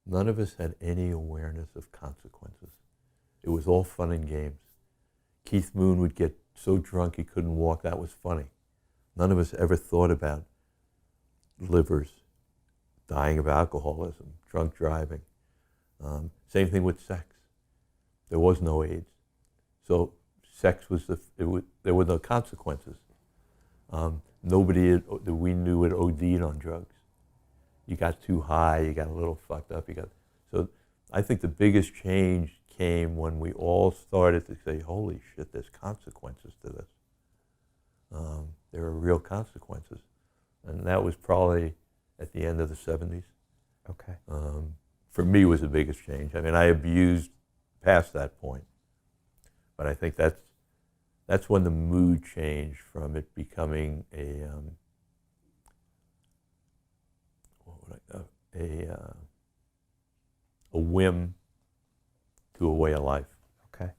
none of us had any awareness of consequences. It was all fun and games. Keith Moon would get so drunk he couldn't walk. That was funny. None of us ever thought about livers, dying of alcoholism, drunk driving. Same thing with sex. There was no AIDS. So sex was, there were no consequences. Nobody that we knew had OD'd on drugs. You got too high, you got a little fucked up, so I think the biggest change came when we all started to say, holy shit, there's consequences to this. There are real consequences. And that was probably at the end of the 70s. Okay. For me, was the biggest change. I mean, I abused past that point. But I think that's when the mood changed from it becoming a whim to a way of life. Okay.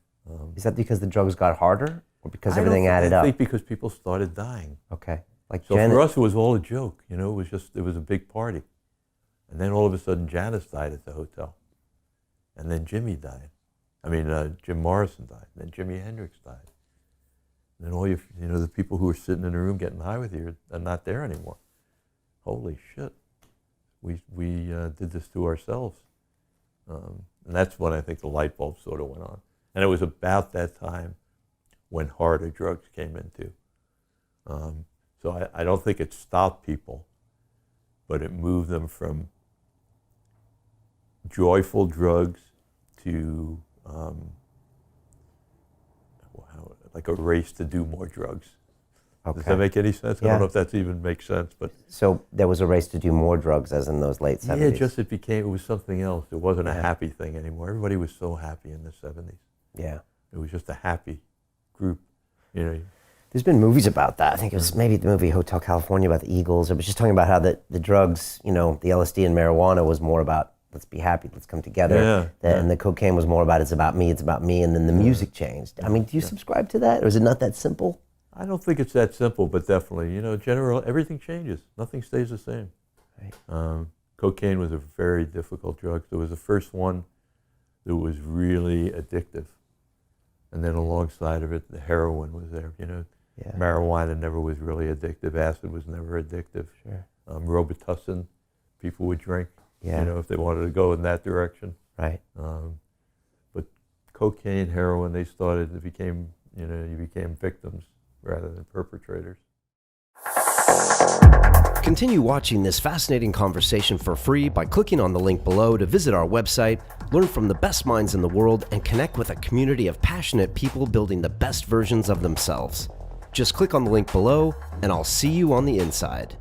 Is that because the drugs got harder, or because everything added up? I think because people started dying. Okay. Like so for us, it was all a joke. You know, it was a big party, and then all of a sudden, Janis died at the hotel, and then Jimmy died. I mean, Jim Morrison died, and then Jimi Hendrix died. And then all the people who were sitting in the room getting high with you are not there anymore. Holy shit. We did this to ourselves. And that's when I think the light bulb sort of went on. And it was about that time when harder drugs came into. So I don't think it stopped people, but it moved them from joyful drugs to like a race to do more drugs. Okay. Does that make any sense? Yeah. I don't know if that even makes sense, but so there was a race to do more drugs, as in those late 70s. Yeah, just it was something else. It wasn't a happy thing anymore. Everybody was so happy in the 70s. Yeah, it was just a happy group. You know. There's been movies about that. I think it was maybe the movie Hotel California about the Eagles. It was just talking about how the drugs, the LSD and marijuana was more about let's be happy, let's come together. And the cocaine was more about it's about me, and then the music changed. I mean, do you subscribe to that, or is it not that simple? I don't think it's that simple, but definitely, everything changes. Nothing stays the same. Right. Cocaine was a very difficult drug. It was the first one that was really addictive. And then alongside of it, the heroin was there, Yeah. Marijuana never was really addictive. Acid was never addictive. Sure. Robitussin, people would drink, Yeah. if they wanted to go in that direction. Right. But cocaine, heroin, it became, you became victims rather than perpetrators. Continue watching this fascinating conversation for free by clicking on the link below to visit our website, learn from the best minds in the world, and connect with a community of passionate people building the best versions of themselves. Just click on the link below, and I'll see you on the inside.